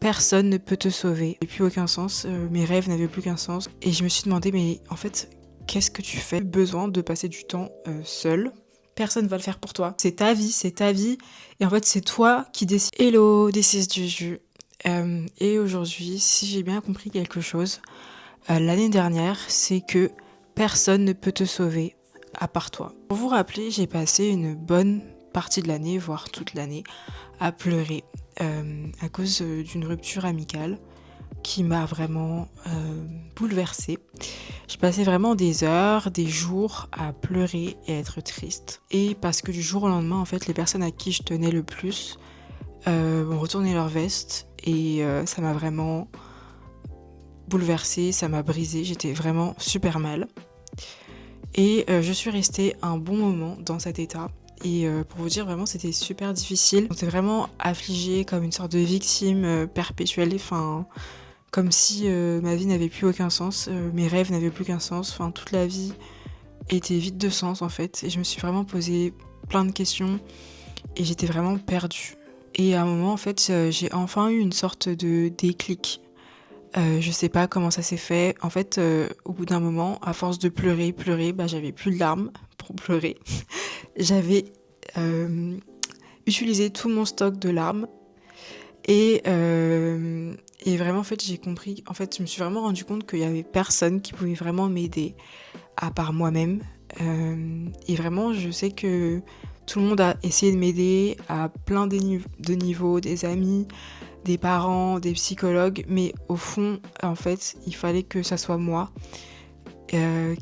personne ne peut te sauver. J'ai plus aucun sens, mes rêves n'avaient plus aucun sens. Et je me suis demandé, mais en fait, qu'est-ce que tu fais? Besoin de passer du temps seul. Personne va le faire pour toi. C'est ta vie, c'est ta vie. Et en fait, c'est toi qui décides. Hello, this is Juju. Et aujourd'hui, si j'ai bien compris quelque chose, l'année dernière, c'est que personne ne peut te sauver à part toi. Pour vous rappeler, j'ai passé une bonne partie de l'année, voire toute l'année, à pleurer à cause d'une rupture amicale qui m'a vraiment bouleversée. J'ai passé vraiment des heures, des jours à pleurer et à être triste. Et parce que du jour au lendemain, en fait, les personnes à qui je tenais le plus ont retourné leur veste et ça m'a vraiment bouleversée, ça m'a brisée, j'étais vraiment super mal. Et je suis restée un bon moment dans cet état. Et pour vous dire, vraiment, c'était super difficile. J'étais vraiment affligée comme une sorte de victime perpétuelle. Enfin, comme si ma vie n'avait plus aucun sens, mes rêves n'avaient plus aucun sens. Enfin, toute la vie était vide de sens, en fait. Et je me suis vraiment posé plein de questions et j'étais vraiment perdue. Et à un moment, en fait, j'ai enfin eu une sorte de déclic. Je sais pas comment ça s'est fait. En fait, au bout d'un moment, à force de pleurer, j'avais plus de larmes pour pleurer. J'avais utilisé tout mon stock de larmes et vraiment, en fait, j'ai compris. En fait, je me suis vraiment rendu compte qu'il y avait personne qui pouvait vraiment m'aider à part moi-même. Et vraiment, je sais que tout le monde a essayé de m'aider à plein de niveaux, des amis, des parents, des psychologues, mais au fond, en fait, il fallait que ça soit moi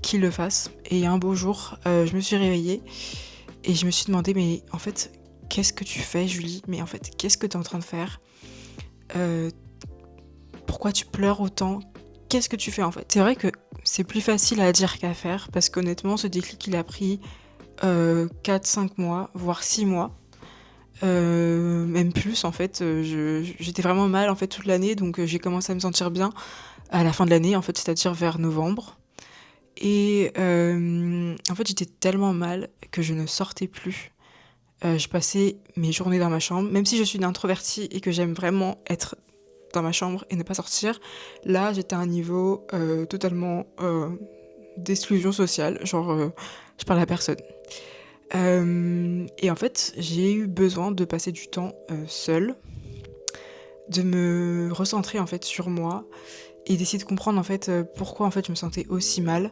qui le fasse. Et un beau jour, je me suis réveillée et je me suis demandé, mais en fait, qu'est-ce que tu fais, Julie? Mais en fait, qu'est-ce que tu es en train de faire? Pourquoi tu pleures autant? Qu'est-ce que tu fais en fait? C'est vrai que c'est plus facile à dire qu'à faire, parce qu'honnêtement, ce déclic, il a pris 4-5 mois, voire 6 mois. Même plus en fait, j'étais vraiment mal en fait toute l'année, donc j'ai commencé à me sentir bien à la fin de l'année en fait, c'est-à-dire vers novembre. Et en fait, j'étais tellement mal que je ne sortais plus. Je passais mes journées dans ma chambre, même si je suis une introvertie et que j'aime vraiment être dans ma chambre et ne pas sortir. Là, j'étais à un niveau totalement d'exclusion sociale, genre je parlais à personne. Et en fait, j'ai eu besoin de passer du temps seule, de me recentrer en fait sur moi et d'essayer de comprendre en fait pourquoi en fait je me sentais aussi mal.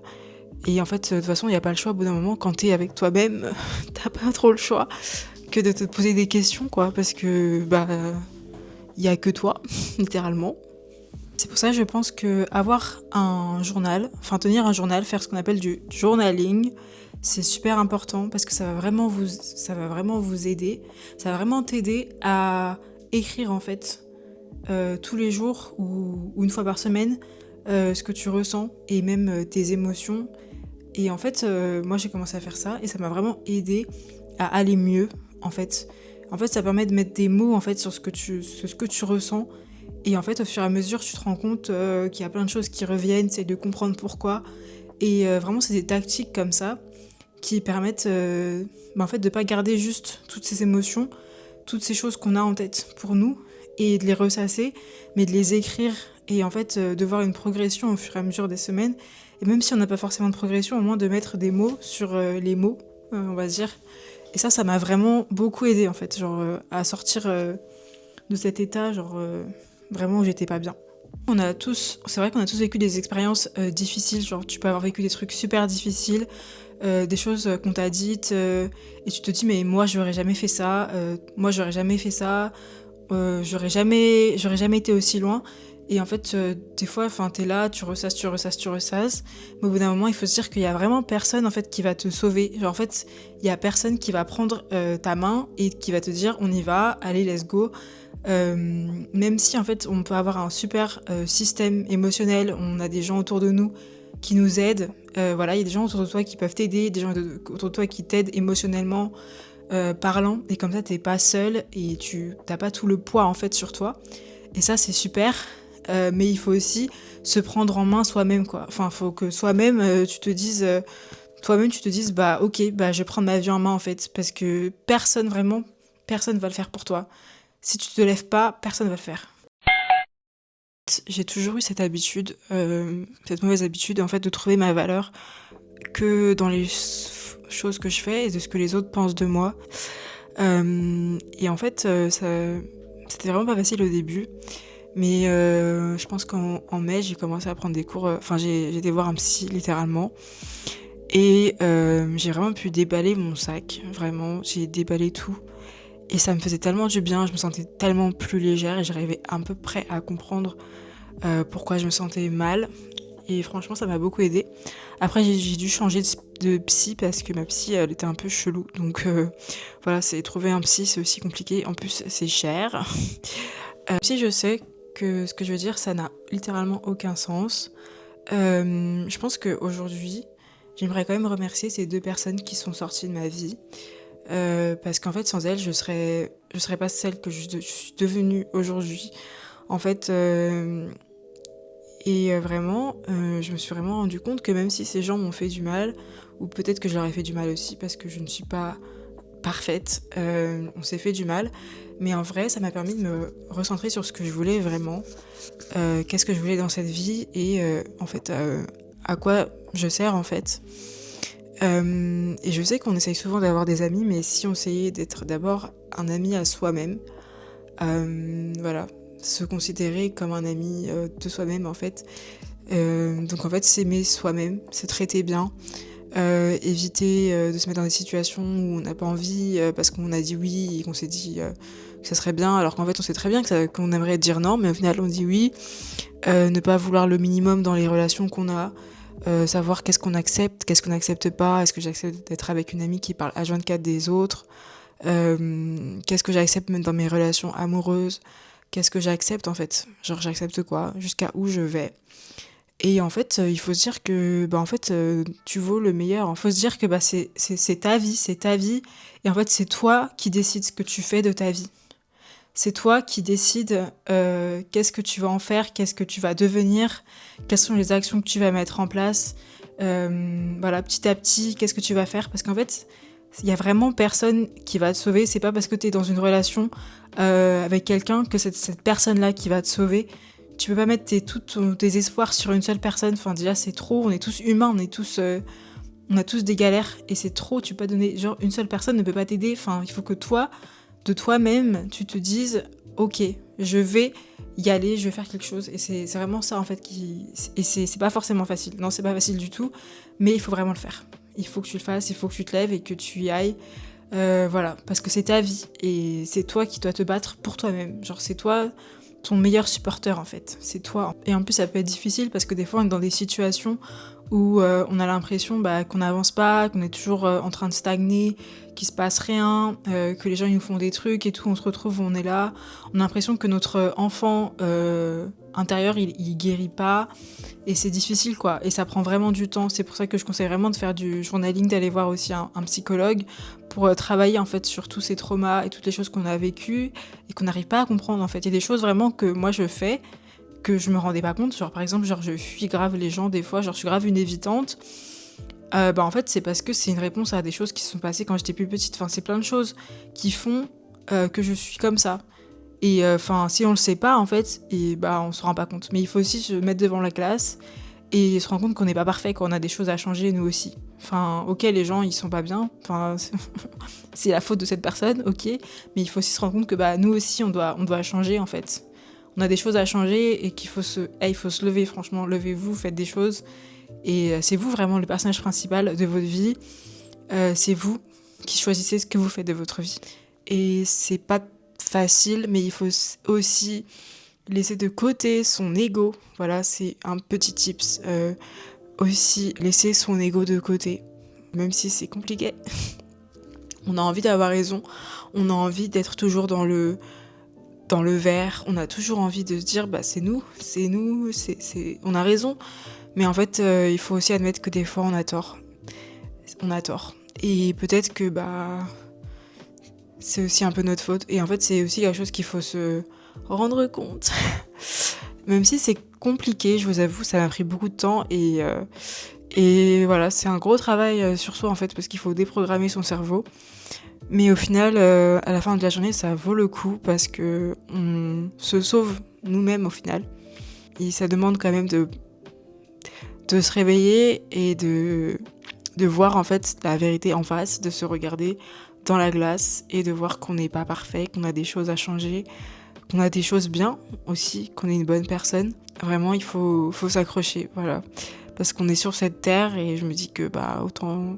Et en fait, de toute façon, il n'y a pas le choix au bout d'un moment, quand t'es avec toi-même, t'as pas trop le choix que de te poser des questions, quoi, parce que bah il y a que toi, littéralement. C'est pour ça que je pense que avoir un journal, enfin tenir un journal, faire ce qu'on appelle du journaling, c'est super important parce que ça va vraiment vous aider. Ça va vraiment t'aider à écrire en fait tous les jours ou une fois par semaine ce que tu ressens et même tes émotions. Et en fait, moi j'ai commencé à faire ça et ça m'a vraiment aidé à aller mieux en fait. En fait, ça permet de mettre des mots en fait sur ce que tu ressens. Et en fait, au fur et à mesure, tu te rends compte qu'il y a plein de choses qui reviennent, c'est de comprendre pourquoi. Et vraiment, c'est des tactiques comme ça qui permettent en fait, de pas garder juste toutes ces émotions, toutes ces choses qu'on a en tête pour nous, et de les ressasser, mais de les écrire et en fait de voir une progression au fur et à mesure des semaines. Et même si on n'a pas forcément de progression, au moins de mettre des mots sur les mots, on va dire. Et ça m'a vraiment beaucoup aidé en fait, genre à sortir de cet état, genre vraiment où j'étais pas bien. C'est vrai qu'on a tous vécu des expériences difficiles, genre tu peux avoir vécu des trucs super difficiles, des choses qu'on t'a dites, et tu te dis mais moi j'aurais jamais fait ça, j'aurais jamais été aussi loin. Et en fait, des fois, t'es là, tu ressasses. Mais au bout d'un moment, il faut se dire qu'il y a vraiment personne en fait qui va te sauver. Genre en fait, il y a personne qui va prendre ta main et qui va te dire on y va, allez, let's go. Même si en fait, on peut avoir un super système émotionnel, on a des gens autour de nous qui nous aident. Voilà, il y a des gens autour de toi qui peuvent t'aider, des gens autour de toi qui t'aident émotionnellement. Parlant, et comme ça t'es pas seul et tu t'as pas tout le poids en fait sur toi, et ça c'est super. Mais il faut aussi se prendre en main soi-même, quoi. Enfin, faut que soi-même tu te dises bah ok, bah je vais prendre ma vie en main en fait, parce que personne va le faire pour toi. Si tu te lèves pas, personne va le faire. J'ai toujours eu cette mauvaise habitude, en fait, de trouver ma valeur que dans les choses que je fais et de ce que les autres pensent de moi. Et en fait, c'était vraiment pas facile au début, mais je pense qu'en mai, j'ai commencé à prendre des cours, enfin j'ai été voir un psy littéralement et j'ai vraiment pu déballer mon sac, vraiment, j'ai déballé tout et ça me faisait tellement du bien, je me sentais tellement plus légère et j'arrivais à peu près à comprendre, pourquoi je me sentais mal et franchement ça m'a beaucoup aidée. Après j'ai dû changer de psy parce que ma psy, elle était un peu chelou donc voilà, c'est trouver un psy, c'est aussi compliqué. En plus, c'est cher. Si je sais que ce que je veux dire, ça n'a littéralement aucun sens. Je pense qu'aujourd'hui, j'aimerais quand même remercier ces 2 personnes qui sont sorties de ma vie, parce qu'en fait, sans elles, je serais pas celle que je suis devenue aujourd'hui. En fait, vraiment, je me suis vraiment rendu compte que même si ces gens m'ont fait du mal, ou peut-être que je leur ai fait du mal aussi parce que je ne suis pas parfaite, on s'est fait du mal, mais en vrai, ça m'a permis de me recentrer sur ce que je voulais vraiment, qu'est-ce que je voulais dans cette vie et en fait, à quoi je sers en fait. Et je sais qu'on essaye souvent d'avoir des amis, mais si on essayait d'être d'abord un ami à soi-même, voilà, se considérer comme un ami de soi-même en fait. Donc en fait, s'aimer soi-même, se traiter bien, éviter de se mettre dans des situations où on n'a pas envie parce qu'on a dit oui et qu'on s'est dit que ça serait bien, alors qu'en fait on sait très bien qu'on aimerait dire non, mais au final on dit oui. Ne pas vouloir le minimum dans les relations qu'on a, savoir qu'est-ce qu'on n'accepte pas, est-ce que j'accepte d'être avec une amie qui parle H24 des autres, qu'est-ce que j'accepte même dans mes relations amoureuses, qu'est-ce que j'accepte en fait, genre j'accepte quoi, jusqu'à où je vais. Et en fait, il faut se dire que, bah, en fait, tu vaux le meilleur. Il faut se dire que, bah, c'est ta vie, c'est ta vie et en fait, c'est toi qui décides ce que tu fais de ta vie. C'est toi qui décides, qu'est-ce que tu vas en faire, qu'est-ce que tu vas devenir, quelles sont les actions que tu vas mettre en place, voilà, petit à petit, qu'est-ce que tu vas faire? Parce qu'en fait, il y a vraiment personne qui va te sauver. C'est pas parce que tu es dans une relation, avec quelqu'un que cette personne-là qui va te sauver. Tu peux pas mettre tes espoirs sur une seule personne. Enfin, déjà, c'est trop. On est tous humains, on a tous des galères et c'est trop. Tu peux pas donner, genre, une seule personne ne peut pas t'aider. Enfin, il faut que toi, de toi-même, tu te dises, ok, je vais y aller, je vais faire quelque chose. Et c'est vraiment ça, en fait, et c'est pas forcément facile. Non, c'est pas facile du tout, mais il faut vraiment le faire. Il faut que tu le fasses, il faut que tu te lèves et que tu y ailles. Voilà, parce que c'est ta vie et c'est toi qui dois te battre pour toi-même. Genre, c'est toi ton meilleur supporter en fait, c'est toi. Et en plus ça peut être difficile parce que des fois on est dans des situations où on a l'impression qu'on n'avance pas, qu'on est toujours en train de stagner, qu'il se passe rien, que les gens ils nous font des trucs et tout, on se retrouve où on est là, on a l'impression que notre enfant intérieur il guérit pas et c'est difficile quoi, et ça prend vraiment du temps. C'est pour ça que je conseille vraiment de faire du journaling, d'aller voir aussi un psychologue pour travailler en fait sur tous ces traumas et toutes les choses qu'on a vécues et qu'on n'arrive pas à comprendre en fait. Il y a des choses vraiment que moi je fais que je me rendais pas compte, genre par exemple genre je fuis grave les gens des fois, genre je suis grave une évitante. En fait c'est parce que c'est une réponse à des choses qui se sont passées quand j'étais plus petite. Enfin c'est plein de choses qui font que je suis comme ça. Et enfin si on le sait pas en fait, et on se rend pas compte. Mais il faut aussi se mettre devant la classe et se rendre compte qu'on n'est pas parfait, qu'on a des choses à changer nous aussi. Enfin ok, les gens ils sont pas bien, enfin c'est la faute de cette personne, ok, mais il faut aussi se rendre compte que nous aussi on doit changer en fait. On a des choses à changer et qu'il faut il faut se lever, franchement, levez-vous, faites des choses. Et c'est vous vraiment le personnage principal de votre vie. C'est vous qui choisissez ce que vous faites de votre vie. Et c'est pas facile, mais il faut aussi laisser de côté son ego. Voilà, c'est un petit tips. Aussi, laisser son ego de côté. Même si c'est compliqué. On a envie d'avoir raison. On a envie d'être toujours dans le vert. On a toujours envie de se dire, c'est nous, on a raison. Mais en fait, il faut aussi admettre que des fois, on a tort. On a tort. Et peut-être que, c'est aussi un peu notre faute. Et en fait, c'est aussi quelque chose qu'il faut se rendre compte. Même si c'est compliqué, je vous avoue, ça m'a pris beaucoup de temps. Et voilà, c'est un gros travail sur soi, en fait, parce qu'il faut déprogrammer son cerveau. Mais au final, à la fin de la journée, ça vaut le coup parce que on se sauve nous-mêmes au final. et ça demande quand même de se réveiller et de voir en fait la vérité en face, de se regarder dans la glace et de voir qu'on n'est pas parfait, qu'on a des choses à changer, qu'on a des choses bien aussi, qu'on est une bonne personne. Vraiment, il faut s'accrocher, voilà. Parce qu'on est sur cette terre et je me dis que bah autant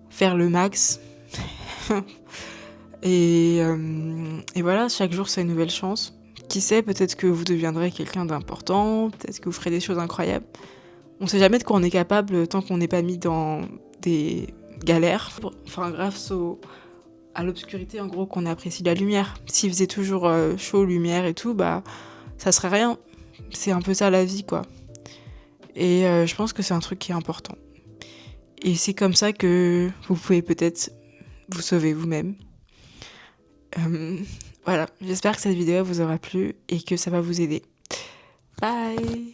faire le max. Et voilà, chaque jour c'est une nouvelle chance. Qui sait, peut-être que vous deviendrez quelqu'un d'important, peut-être que vous ferez des choses incroyables. On sait jamais de quoi on est capable tant qu'on n'est pas mis dans des galères. Enfin, grâce à l'obscurité, en gros, qu'on apprécie la lumière. S'il faisait toujours chaud, lumière et tout, bah ça serait rien. C'est un peu ça la vie, quoi. Et je pense que c'est un truc qui est important. Et c'est comme ça que vous pouvez peut-être vous sauver vous-même. Voilà, j'espère que cette vidéo vous aura plu et que ça va vous aider. Bye!